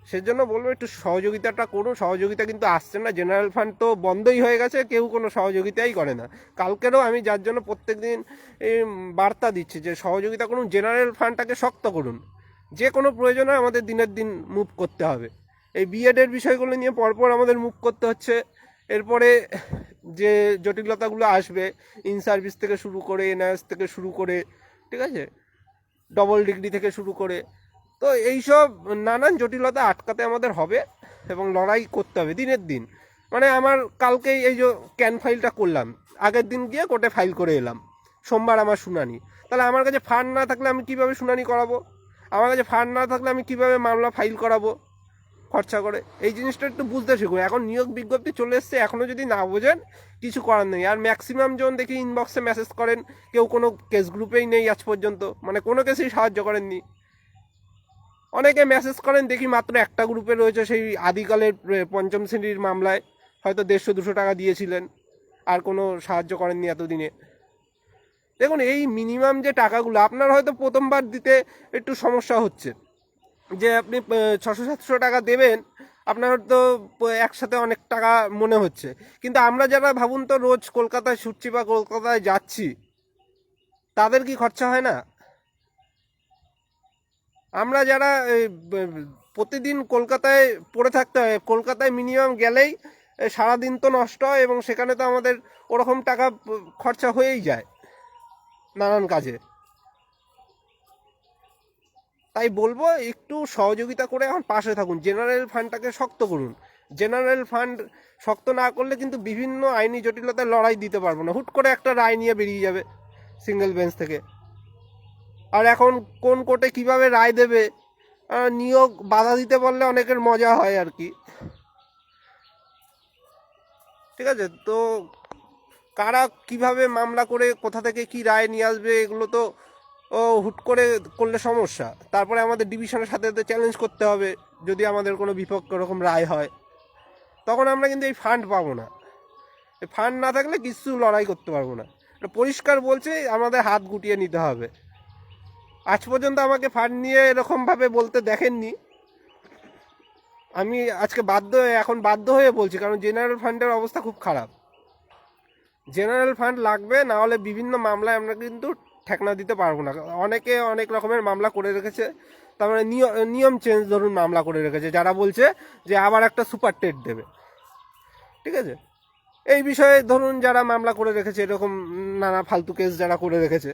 সেজন্য বলবো একটু সহযোগিতাটা করুন। সহযোগিতা কিন্তু আসছে না, জেনারেল ফান্ড তো বন্ধই হয়ে গেছে, কেউ কোনো সহযোগিতাই করে না। কালকেরও আমি যার জন্য প্রত্যেক দিন বার্তা দিচ্ছি যে সহযোগিতা করুন, জেনারেল ফান্ডটাকে শক্ত করুন। যে কোনো প্রয়োজনে আমাদের দিনের দিন মুভ করতে হবে। এই বিএডের বিষয়গুলো নিয়ে পরপর আমাদের মুভ করতে হচ্ছে। এরপরে যে জটিলতাগুলো আসবে, ইন সার্ভিস থেকে শুরু করে, এনআইএস থেকে শুরু করে, ঠিক আছে, ডবল ডিগ্রি থেকে শুরু করে, তো এইসব নানান জটিলতা আটকাতে আমাদের হবে এবং লড়াই করতে হবে দিনের দিন। মানে আমার কালকেই এই যে ক্যান ফাইলটা করলাম, আগের দিন গিয়ে কোর্টে ফাইল করে এলাম, সোমবার আমার শুনানি। তাহলে আমার কাছে ফান্ড না থাকলে আমি কিভাবে শুনানি করাবো? আমার কাছে ফান্ড না থাকলে আমি কিভাবে মামলা ফাইল করাবো খরচা করে? এই জিনিসটা একটু বুঝতে শিখুন। এখন নিয়োগ বিজ্ঞপ্তি চলে এসছে, এখনও যদি না বোঝেন কিছু করার নেই। আর ম্যাক্সিমাম জন দেখি ইনবক্সে মেসেজ করেন, কেউ কোনো কেস গ্রুপেই নেই আজ পর্যন্ত, মানে কোনো কেসেই সাহায্য করেননি। অনেকে মেসেজ করেন দেখি মাত্র একটা গ্রুপে রয়েছে, সেই আদিকালের পঞ্চম শ্রেণীর মামলায় হয়তো 150-200 টাকা দিয়েছিলেন, আর কোনো সাহায্য করেননি এতদিনে। দেখুন এই মিনিমাম যে টাকাগুলো আপনার হয়তো প্রথমবার দিতে একটু সমস্যা হচ্ছে, যে আপনি 600-700 টাকা দেবেন, আপনার তো একসাথে অনেক টাকা মনে হচ্ছে। কিন্তু আমরা যারা ভাবুন তো রোজ কলকাতায় ছুটছি বা কলকাতায় যাচ্ছি, তাদের কি খরচা হয় না? আমরা যারা প্রতিদিন কলকাতায় পড়ে থাকতে হয়, কলকাতায় মিনিমাম গেলেই সারাদিন তো নষ্ট হয়, এবং সেখানে তো আমাদের ওরকম টাকা খরচা হয়েই যায় নানান কাজে। তাই বলবো একটু সহযোগিতা করে আমার পাশে থাকুন, জেনারেল ফান্ডটাকে শক্ত করুন। জেনারেল ফান্ড শক্ত না করলে কিন্তু বিভিন্ন আইনি জটিলতায় লড়াই দিতে পারবো না, হুট করে একটা রায় নিয়ে বেরিয়ে যাবে সিঙ্গেল বেঞ্চ থেকে। আর এখন কোন কোর্টে কিভাবে রায় দেবে, নিয়োগ বাধা দিতে পারলে অনেকের মজা হয় আর কি, ঠিক আছে। তো কারা কিভাবে মামলা করে কোথা থেকে কি রায় নিয়ে আসবে, এগুলো তো হুট করে করলে সমস্যা। তারপরে আমাদের ডিভিশনের সাথে চ্যালেঞ্জ করতে হবে, যদি আমাদের কোনো বিপক্ষ রকম রায় হয়, তখন আমরা কিন্তু এই ফান্ড পাবো না। এই ফান্ড না থাকলে কিছু লড়াই করতে পারবো না। পরিষ্কার বলছে আমাদের হাত গুটিয়ে নিতে হবে। আজ পর্যন্ত আমাকে ফান্ড নিয়ে এরকমভাবে বলতে দেখেননি। আমি আজকে এখন বাধ্য হয়ে বলছি, কারণ জেনারেল ফান্ডের অবস্থা খুব খারাপ। জেনারেল ফান্ড লাগবে, না হলে বিভিন্ন মামলায় আমরা কিন্তু ঠেকনা দিতে পারবো না। অনেকে অনেক রকমের মামলা করে রেখেছে, তার মানে নিয়ম চেঞ্জ ধরুন মামলা করে রেখেছে, যারা বলছে যে আবার একটা সুপার টেট দেবে, ঠিক আছে। এই বিষয়ে ধরুন যারা মামলা করে রেখেছে, এরকম নানা ফালতু কেস যারা করে রেখেছে,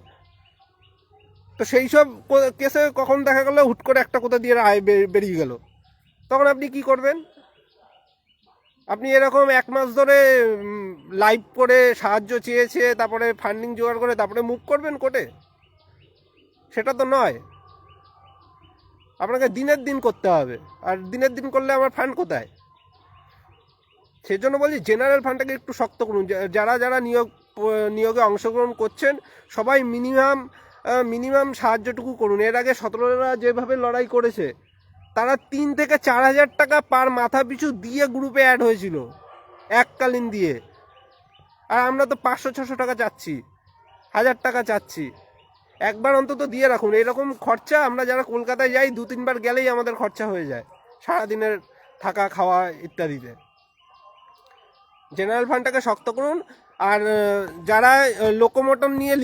তো সেই সব কেসে কখন দেখা গেল হুট করে একটা কোথা দিয়ে রায় বেরিয়ে গেল, তখন আপনি কি করবেন? আপনি এরকম 1 মাস ধরে লাইভ করে সাহায্য চেয়েছে, তারপরে ফান্ডিং জোগাড় করে তারপরে মুভ করবেন কোর্টে? সেটা তো নয়। আপনাকে দিনের দিন করতে হবে, আর দিনের দিন করলে আমার ফান্ড কোথায়? সেই জন্য বলছি জেনারেল ফান্ডটাকে একটু শক্ত করুন। যারা যারা নিয়োগে অংশগ্রহণ করছেন সবাই মিনিমাম সাহায্যটুকু করুন। এর আগে 17রা যেভাবে লড়াই করেছে, তারা 3 থেকে 4 হাজার টাকা পার মাথা পিছু দিয়ে গ্রুপে অ্যাড হয়েছিল, এককালীন দিয়ে। আর আমরা তো 500-600 টাকা চাচ্ছি, 1000 টাকা চাচ্ছি। একবার অন্তত দিয়ে রাখুন। এরকম খরচা আমরা যারা কলকাতায় যাই 2-3 বার গেলেই আমাদের খরচা হয়ে যায়, সারাদিনের থাকা খাওয়া ইত্যাদিতে। জেনারেল ফান্ডটাকে শক্ত করুন। আর যারা লোকোমোটর নিয়ে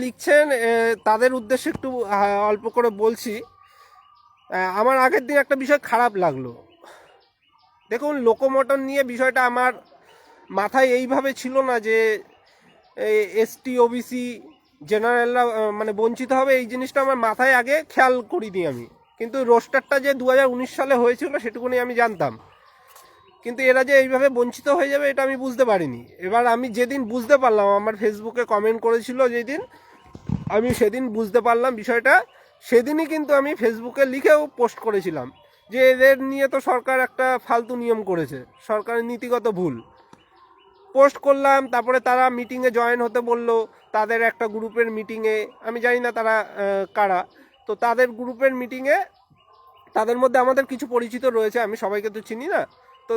লিখছেন তাদের উদ্দেশ্যে একটু অল্প করে বলছি। আমার আগের দিন একটা বিষয় খারাপ লাগলো। দেখুন লোকোমোটর নিয়ে বিষয়টা আমার মাথায় এইভাবে ছিল না যে এসটি ওবিসি জেনারেলরা মানে বঞ্চিত হবে, এই জিনিসটা আমার মাথায় আগে খেয়াল করিনি আমি। কিন্তু রোস্টারটা যে 2019 সালে হয়েছিল সেটুকুনি আমি জানতাম। কিন্তু এরা যে এইভাবে বঞ্চিত হয়ে যাবে এটা আমি বুঝতে পারিনি। এবার আমি যেদিন বুঝতে পারলাম, আমার ফেসবুকে কমেন্ট করেছিল যেদিন, আমি সেদিন বুঝতে পারলাম বিষয়টা, সেদিনই কিন্তু আমি ফেসবুকে লিখেও পোস্ট করেছিলাম যে এদের নিয়ে তো সরকার একটা ফালতু নিয়ম করেছে, সরকারের নীতিগত ভুল পোস্ট করলাম। তারপরে তারা মিটিংয়ে জয়েন হতে বললো, তাদের একটা গ্রুপের মিটিংয়ে, আমি জানি না তারা কারা, তো তাদের গ্রুপের মিটিংয়ে তাদের মধ্যে আমাদের কিছু পরিচিত রয়েছে, আমি সবাইকে তো চিনি না। তো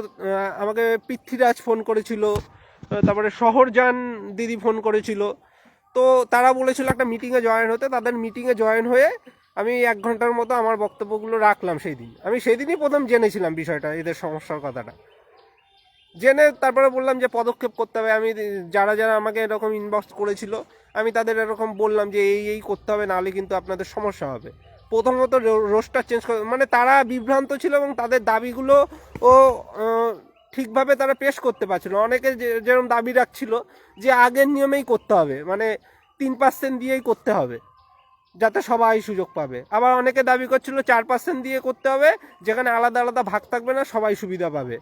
আমাকে পৃথ্বীরাজ ফোন করেছিল, তারপরে শহরজান দিদি ফোন করেছিল। তো তারা বলেছিল একটা মিটিংয়ে জয়েন হতে, তাদের মিটিংয়ে জয়েন হয়ে আমি 1 ঘন্টার মতো আমার বক্তব্যগুলো রাখলাম সেই দিন। আমি সেই দিনই প্রথম জেনেছিলাম বিষয়টা, এদের সমস্যার কথাটা জেনে তারপরে বললাম যে পদক্ষেপ করতে হবে। আমি যারা যারা আমাকে এরকম ইনবক্স করেছিল আমি তাদের এরকম বললাম যে এই করতে হবে, নাহলে কিন্তু আপনাদের সমস্যা হবে। প্রথমত রোস্টার চেঞ্জ করে, মানে তারা বিভ্রান্ত ছিল এবং তাদের দাবিগুলো ও ঠিকভাবে তারা পেশ করতে পারছিল। অনেকে যেরকম দাবি রাখছিল যে আগের নিয়মেই করতে হবে, মানে 3% দিয়েই করতে হবে যাতে সবাই সুযোগ পাবে। আবার অনেকে দাবি করছিল 4% দিয়ে করতে হবে, যেখানে আলাদা আলাদা ভাগ থাকবে না, সবাই সুবিধা পাবে।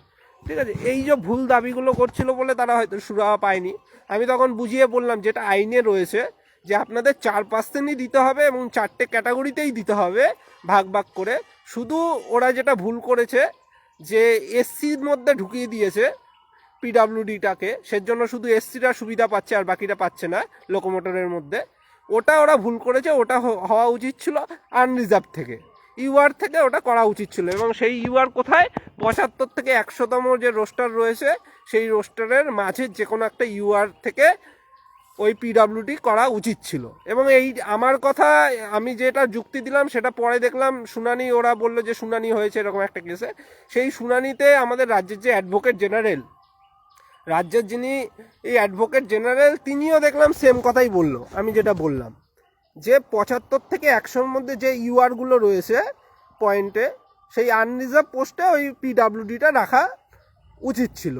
ঠিক আছে, এই যে ভুল দাবিগুলো করছিল বলে তারা হয়তো সুরাহা পায়নি। আমি তখন বুঝিয়ে বললাম যেটা আইনে রয়েছে যে আপনাদের 4%ই দিতে হবে এবং 4টে ক্যাটাগরিতেই দিতে হবে ভাগ ভাগ করে। শুধু ওরা যেটা ভুল করেছে যে এসসির মধ্যে ঢুকিয়ে দিয়েছে পিডাব্লিউডিটাকে, সেজন্য শুধু এসসিরা সুবিধা পাচ্ছে আর বাকিরা পাচ্ছে না লোকোমোটরের মধ্যে। ওটা ওরা ভুল করেছে, ওটা হওয়া উচিত ছিল আনরিজার্ভ থেকে, ইউআর থেকে ওটা করা উচিত ছিল। এবং সেই ইউআর কোথায়, 75 থেকে 100তম যে রোস্টার রয়েছে সেই রোস্টারের মাঝে যে কোনো একটা ইউআর থেকে ওই পিডাব্লিউডি করা উচিত ছিল। এবং এই আমার কথা আমি যেটা যুক্তি দিলাম সেটা পরে দেখলাম শুনানি, ওরা বললো যে শুনানি হয়েছে এরকম একটা কেসে। সেই শুনানিতে আমাদের রাজ্যের যে অ্যাডভোকেট জেনারেল, রাজ্যের যিনি এই অ্যাডভোকেট জেনারেল, তিনিও দেখলাম সেম কথাই বললো আমি যেটা বললাম, যে 75 থেকে 100-র মধ্যে যে ইউআরগুলো রয়েছে পয়েন্টে, সেই আনরিজার্ভ পোস্টে ওই পিডাব্লিউডিটা রাখা উচিত ছিল।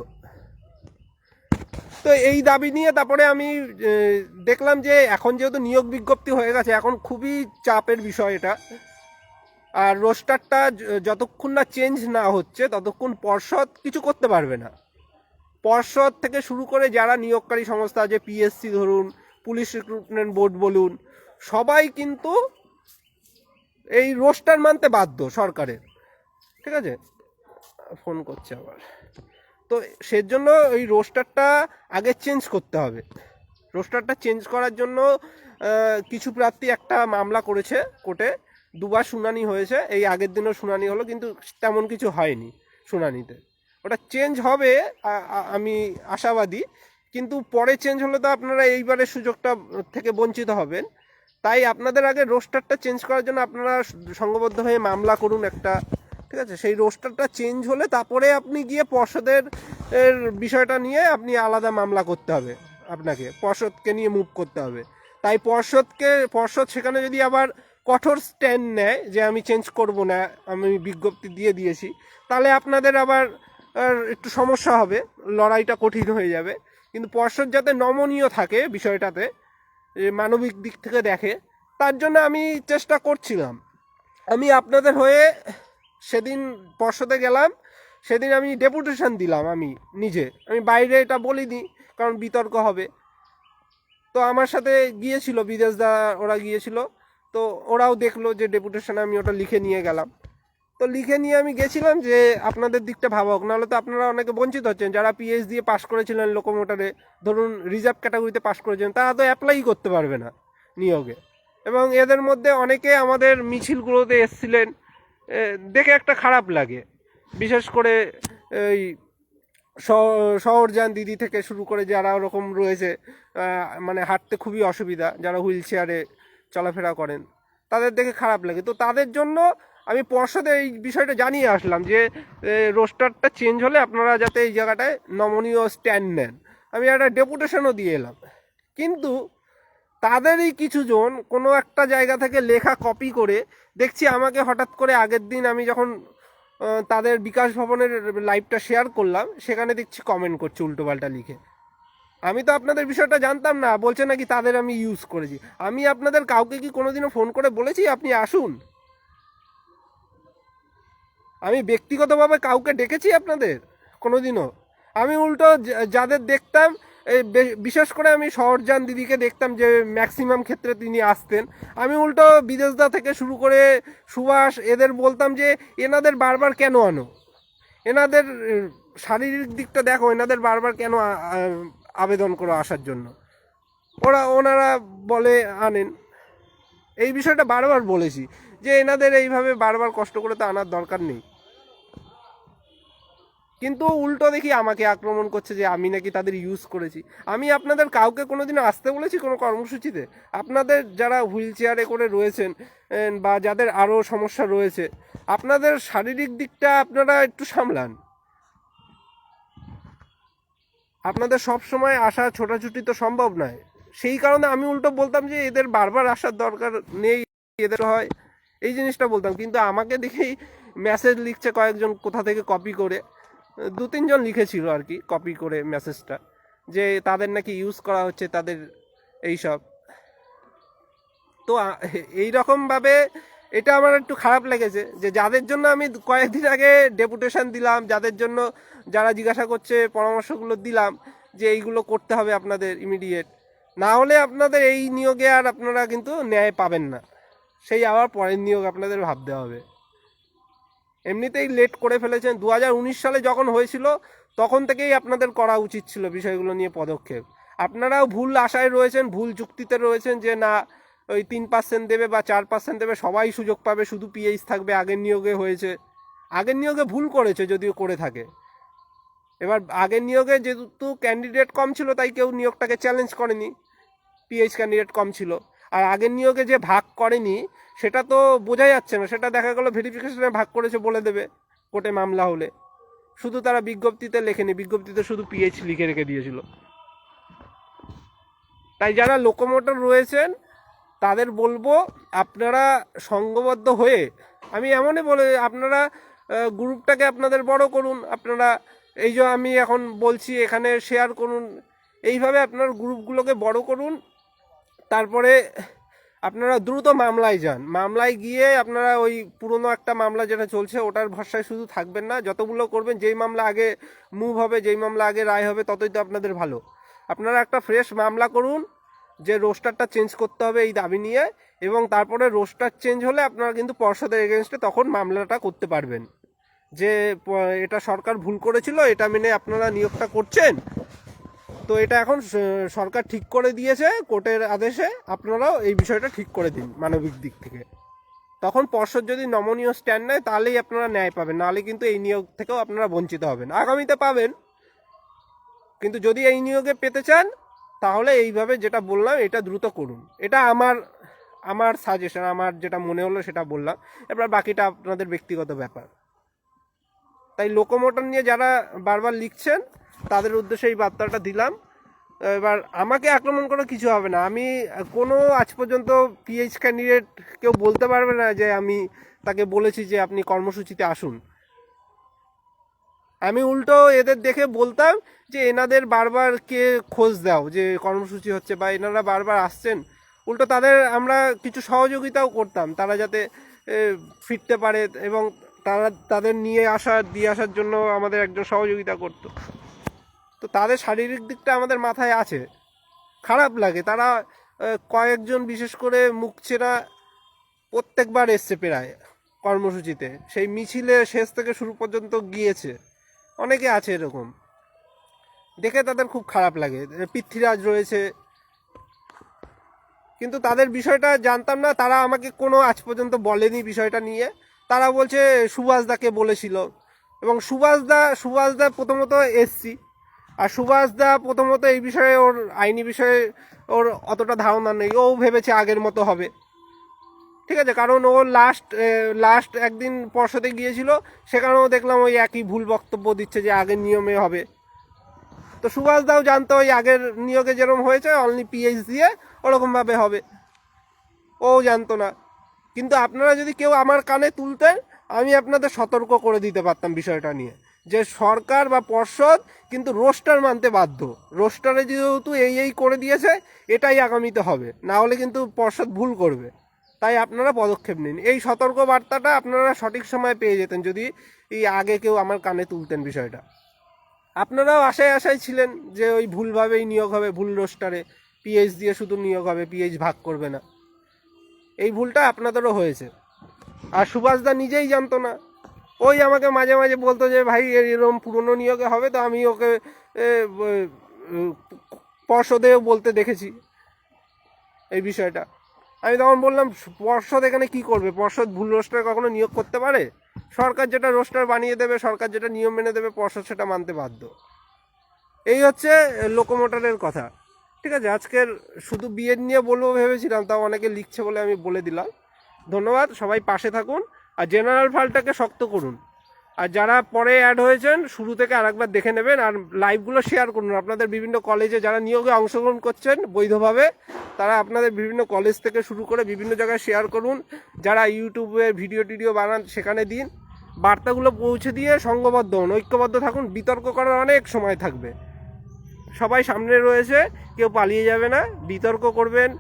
তো এই দাবি নিয়ে তারপরে আমি দেখলাম যে এখন যেহেতু নিয়োগ বিজ্ঞপ্তি হয়ে গেছে, এখন খুবই চাপের বিষয় এটা। আর রোস্টারটা যতক্ষণ না চেঞ্জ না হচ্ছে ততক্ষণ পর্ষদ কিছু করতে পারবে না। পর্ষদ থেকে শুরু করে যারা নিয়োগকারী সংস্থা আছে, পিএসসি ধরুন, পুলিশ রিক্রুটমেন্ট বোর্ড বলুন, সবাই কিন্তু এই রোস্টার মানতে বাধ্য সরকারের। ঠিক আছে, ফোন করছে আবার। তো সেজন্য এই রোস্টারটা আগে চেঞ্জ করতে হবে। রোস্টারটা চেঞ্জ করার জন্য কিছু প্রার্থী একটা মামলা করেছে কোর্টে, 2বার শুনানি হয়েছে, এই আগের দিনও শুনানি হলো, কিন্তু তেমন কিছু হয়নি শুনানিতে। ওটা চেঞ্জ হবে আমি আশাবাদী, কিন্তু পরে চেঞ্জ হলে তো আপনারা এইবারের সুযোগটা থেকে বঞ্চিত হবেন। তাই আপনাদের আগে রোস্টারটা চেঞ্জ করার জন্য আপনারা সংঘবদ্ধ হয়ে মামলা করুন একটা। ঠিক আছে, সেই রোস্টারটা চেঞ্জ হলে তারপরে আপনি গিয়ে পর্ষদের বিষয়টা নিয়ে আপনি আলাদা মামলা করতে হবে, আপনাকে পর্ষদকে নিয়ে মুভ করতে হবে। তাই পর্ষদ সেখানে যদি আবার কঠোর স্ট্যান্ড নেয় যে আমি চেঞ্জ করব না, আমি বিজ্ঞপ্তি দিয়ে দিয়েছি, তাহলে আপনাদের আবার একটু সমস্যা হবে, লড়াইটা কঠিন হয়ে যাবে। কিন্তু পর্ষদ যাতে নমনীয় থাকে বিষয়টাতে, মানবিক দিক থেকে দেখে, তার জন্য আমি চেষ্টা করছিলাম। আমি আপনাদের হয়ে সেদিন পর্ষদে গেলাম, সেদিন আমি ডেপুটেশন দিলাম, আমি নিজে, আমি বাইরে এটা বলিনি কারণ বিতর্ক হবে। তো আমার সাথে গিয়েছিল বিদেশদা, ওরা গিয়েছিল, তো ওরাও দেখলো যে ডেপুটেশনে আমি ওটা লিখে নিয়ে গেলাম। তো লিখে নিয়ে আমি গেছিলাম যে আপনাদের দিকটা ভাবা হোক, নাহলে তো আপনারা অনেকে বঞ্চিত হচ্ছেন। যারা পিএইচ দিয়ে পাশ করেছিলেন লোকোমোটরে, ধরুন রিজার্ভ ক্যাটাগরিতে পাশ করেছেন, তারা তো অ্যাপ্লাই করতে পারবে না নিয়োগে। এবং এদের মধ্যে অনেকে আমাদের মিছিলগুলোতে এসছিলেন, দেখে একটা খারাপ লাগে। বিশেষ করে এই শহরজান দিদি থেকে শুরু করে যারা ওরকম রয়েছে, মানে হাঁটতে খুবই অসুবিধা, যারা হুইল চেয়ারে চলাফেরা করেন, তাদের দেখে খারাপ লাগে। তো তাদের জন্য আমি পর্ষদে এই বিষয়টা জানিয়ে আসলাম যে রোস্টারটা চেঞ্জ হলে আপনারা যাতে এই জায়গাটায় নমনীয় স্ট্যান্ড নেন। আমি একটা ডেপুটেশনও দিয়ে এলাম। কিন্তু তাদেরই কিছুজন কোনো একটা জায়গা থেকে লেখা কপি করে দেখছি আমাকে হঠাৎ করে আগের দিন আমি যখন তাদের বিকাশ ভবনের লাইভটা শেয়ার করলাম, সেখানে দেখছি কমেন্ট করছে উল্টোপাল্টা লিখে। আমি তো আপনাদের বিষয়টা জানতাম না, বলছে নাকি তাদের আমি ইউজ করেছি। আমি আপনাদের কাউকে কি কোনোদিনও ফোন করে বলেছি আপনি আসুন? আমি ব্যক্তিগতভাবে কাউকে ডেকেছি আপনাদের কোনোদিনও। আমি উল্টো যাদের দেখতাম, বিশেষ করে আমি শহরজান দিদিকে দেখতাম যে ম্যাক্সিমাম ক্ষেত্রে তিনি আসতেন, আমি উল্টো বিদেশদা থেকে শুরু করে সুভাষ এদের বলতাম যে এনাদের বারবার কেন আনো, এনাদের শারীরিক দিকটা দেখো, এনাদের বারবার কেন আবেদন করো আসার জন্য। ওনারা বলে আনেন। এই বিষয়টা বারবার বলেছি যে এনাদের এইভাবে বারবার কষ্ট করে তো আনার দরকার নেই। কিন্তু উল্টো দেখি আমাকে আক্রমণ করছে যে আমি নাকি তাদের ইউজ করেছি। আমি আপনাদের কাউকে কোনোদিনও আসতে বলেছি কোনো কর্মসূচিতে? আপনাদের যারা হুইল চেয়ারে করে রয়েছেন বা যাদের আরও সমস্যা রয়েছে, আপনাদের শারীরিক দিকটা আপনারা একটু সামলান। আপনাদের সব সময় আসা ছোটাছুটি তো সম্ভব নয়। সেই কারণে আমি উল্টো বলতাম যে এদের বারবার আসার দরকার নেই, এদের হয় এই জিনিসটা বলতাম। কিন্তু আমাকে দেখেই মেসেজ লিখছে কয়েকজন কোথা থেকে কপি করে, 2-3 জন লিখেছিল আর কি কপি করে মেসেজটা, যে তাদের নাকি ইউজ করা হচ্ছে তাদের এইসব। তো এইরকমভাবে এটা আমার একটু খারাপ লেগেছে যে যাদের জন্য আমি কয়েকদিন আগে ডেপুটেশন দিলাম, যাদের জন্য যারা জিজ্ঞাসা করছে পরামর্শগুলো দিলাম যে এইগুলো করতে হবে আপনাদের ইমিডিয়েট, না হলে আপনাদের এই নিয়োগে আর আপনারা কিন্তু ন্যায় পাবেন না, সেই আবার পরের নিয়োগ আপনাদের ভাবতে হবে। এমনিতেই লেট করে ফেলেছেন। 2019 সালে যখন হয়েছিল তখন থেকেই আপনাদের করা উচিত ছিল বিষয়গুলো নিয়ে পদক্ষেপ। আপনারাও ভুল আশায় রয়েছেন, ভুল যুক্তিতে রয়েছেন যে না ওই 3% দেবে বা 4% দেবে, সবাই সুযোগ পাবে, শুধু পিএইচ থাকবে। আগের নিয়োগে হয়েছে, আগের নিয়োগে ভুল করেছে যদিও করে থাকে। এবার আগের নিয়োগে যেহেতু ক্যান্ডিডেট কম ছিল তাই কেউ নিয়োগটাকে চ্যালেঞ্জ করেনি, পিএইচ ক্যান্ডিডেট কম ছিল। আর আগের নিয়োগে যে ভাগ করেনি সেটা তো বোঝা যাচ্ছে না, সেটা দেখা গেলো ভেরিফিকেশনে ভাগ করেছে বলে দেবে কোর্টে মামলা হলে। শুধু তারা বিজ্ঞপ্তিতে লেখেনি, বিজ্ঞপ্তিতে শুধু পিএইচ লিখে রেখে দিয়েছিল। তাই যারা লোকোমোটর রয়েছেন তাদের বলবো আপনারা সংঘবদ্ধ হয়ে, আমি এমনই বলে, আপনারা গ্রুপটাকে আপনাদের বড় করুন। আপনারা এই যে আমি এখন বলছি এখানে শেয়ার করুন, এইভাবে আপনার গ্রুপগুলোকে বড় করুন। তারপরে আপনারা দ্রুত মামলায় যান, মামলায় গিয়ে আপনারা ওই পুরনো একটা মামলা যেটা চলছে ওটার ভরসায় শুধু থাকবেন না, যতগুলো করবেন, যেই মামলা আগে মুভ হবে, যেই মামলা আগে রায় হবে ততই তো আপনাদের ভালো। আপনারা একটা ফ্রেশ মামলা করুন যে রোস্টারটা চেঞ্জ করতে হবে এই দাবি নিয়ে, এবং তারপরে রোস্টার চেঞ্জ হলে আপনারা কিন্তু পর্ষদের এগেনস্টে তখন মামলাটা করতে পারবেন যে এটা সরকার ভুল করেছিল, এটা মেনে আপনারা নিয়োগটা করছেন, তো এটা এখন সরকার ঠিক করে দিয়েছে কোর্টের আদেশে, আপনারাও এই বিষয়টা ঠিক করে দিন মানবিক দিক থেকে। তখন পর্ষদ যদি নমনীয় স্ট্যান্ড নেয় তাহলেই আপনারা ন্যায় পাবেন, নাহলে কিন্তু এই নিয়োগ থেকেও আপনারা বঞ্চিত হবেন। আগামীতে পাবেন, কিন্তু যদি এই নিয়োগে পেতে চান তাহলে এইভাবে যেটা বললাম এটা দ্রুত করুন। এটা আমার সাজেশন, আমার যেটা মনে হলো সেটা বললাম, এবার বাকিটা আপনাদের ব্যক্তিগত ব্যাপার। তাই লোকোমোটর নিয়ে যারা বারবার লিখছেন তাদের উদ্দেশ্যে এই বার্তাটা দিলাম। এবার আমাকে আক্রমণ করে কিছু হবে না। আমি কোনো আজ পর্যন্ত পিএইচ ক্যান্ডিডেট কেউ বলতে পারবে না যে আমি তাকে বলেছি যে আপনি কর্মসূচিতে আসুন। আমি উল্টো এদের দেখে বলতাম যে এনাদের বারবার কে খোঁজ দাও যে কর্মসূচি হচ্ছে বা এনারা বারবার আসছেন, উল্টো তাদের আমরা কিছু সহযোগিতাও করতাম তারা যাতে ফিরতে পারে, এবং তারা তাদের দিয়ে আসার জন্য আমাদের একজন সহযোগিতা করতো। তো তাদের শারীরিক দিকটা আমাদের মাথায় আছে। খারাপ লাগে, তারা কয়েকজন বিশেষ করে মুখ চেনা প্রত্যেকবার এসছে প্রায় কর্মসূচিতে, সেই মিছিলে শেষ থেকে শুরু পর্যন্ত গিয়েছে, অনেকে আছে এরকম, দেখে তাদের খুব খারাপ লাগে। পৃথ্বীরাজ রয়েছে, কিন্তু তাদের বিষয়টা জানতাম না, তারা আমাকে কোনো আজ পর্যন্ত বলেনি বিষয়টা নিয়ে। তারা বলছে সুভাষদাকে বলেছিল, এবং সুভাষদা প্রথমত এসছি, আর সুভাষদা প্রথমত এই বিষয়ে ওর আইনি বিষয়ে ওর অতটা ধারণা নেই, ও ভেবেছে আগের মতো হবে, ঠিক আছে, কারণ ও লাস্ট একদিন পর্ষদে গিয়েছিল, সেখানেও দেখলাম ওই একই ভুল বক্তব্য দিচ্ছে যে আগের নিয়মে হবে। তো সুভাষদাও জানতো ওই আগের নিয়োগে যেরকম হয়েছে অনলি পিএইচ দিয়ে ওরকমভাবে হবে, ও জানতো না। কিন্তু আপনারা যদি কেউ আমার কানে তুলতেন আমি আপনাদের সতর্ক করে দিতে পারতাম বিষয়টা নিয়ে, যে সরকার বা পর্ষদ কিন্তু রোস্টার মানতে বাধ্য, রোস্টারে যেহেতু এই করে দিয়েছে এটাই আগামীতে হবে, না হলে কিন্তু পর্ষদ ভুল করবে। তাই আপনারা পদক্ষেপ নিন। এই সতর্ক বার্তাটা আপনারা সঠিক সময় পেয়ে যেতেন যদি এই আগে কেউ আমার কানে তুলতেন বিষয়টা। আপনারাও আশায় আশায় ছিলেন যে ওই ভুলভাবেই নিয়োগ হবে, ভুল রোস্টারে পিএইচ দিয়ে শুধু নিয়োগ হবে, পিএইচ ভাগ করবে না। এই ভুলটা আপনাদেরও হয়েছে। আর সুভাষদা নিজেই জানতো না, ওই আমাকে মাঝে মাঝে বলতো যে ভাই এরকম পুরনো নিয়োগে হবে, তো আমি ওকে পর্ষদেও বলতে দেখেছি এই বিষয়টা। আমি তখন বললাম পর্ষদ এখানে কি করবে, পর্ষদ ভুল রোস্টার কখনো নিয়োগ করতে পারে? সরকার যেটা রোস্টার বানিয়ে দেবে, সরকার যেটা নিয়ম মেনে দেবে, পর্ষদ সেটা মানতে বাধ্য। এই হচ্ছে লোকোমোটরের কথা। ঠিক আছে, আজকের শুধু বিয়ের নিয়ে বলবো ভেবেছিলাম, তাও অনেকে লিখছে বলে আমি বলে দিলাম। ধন্যবাদ, সবাই পাশে থাকুন আর জেনারেল ফাইলটাকে শক্ত করুন। আর যারা পরে অ্যাড হয়েছেন শুরু থেকে আরেকবার দেখে নেবেন, আর লাইভগুলো শেয়ার করুন। আপনাদের বিভিন্ন কলেজে যারা নিয়োগে অংশগ্রহণ করছেন বৈধভাবে, তারা আপনাদের বিভিন্ন কলেজ থেকে শুরু করে বিভিন্ন জায়গায় শেয়ার করুন। যারা ইউটিউবে ভিডিও টিডিও বানান সেখানে দিন। বার্তাগুলো পৌঁছে দিয়ে সংঘবদ্ধ হন, ঐক্যবদ্ধ থাকুন। বিতর্ক করার অনেক সময় থাকবে, সবাই সামনে রয়েছে, কেউ পালিয়ে যাবে না। বিতর্ক করবেন,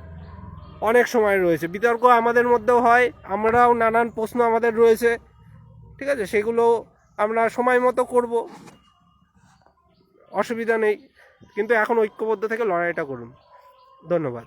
অনেক সময় রয়েছে। বিতর্ক আমাদের মধ্যেও হয়, আমরাও নানান প্রশ্ন আমাদের রয়েছে, ঠিক আছে, সেগুলো আমরা সময় মতো করব, অসুবিধা নেই। কিন্তু এখন ঐক্যবদ্ধ থেকে লড়াইটা করুন। ধন্যবাদ।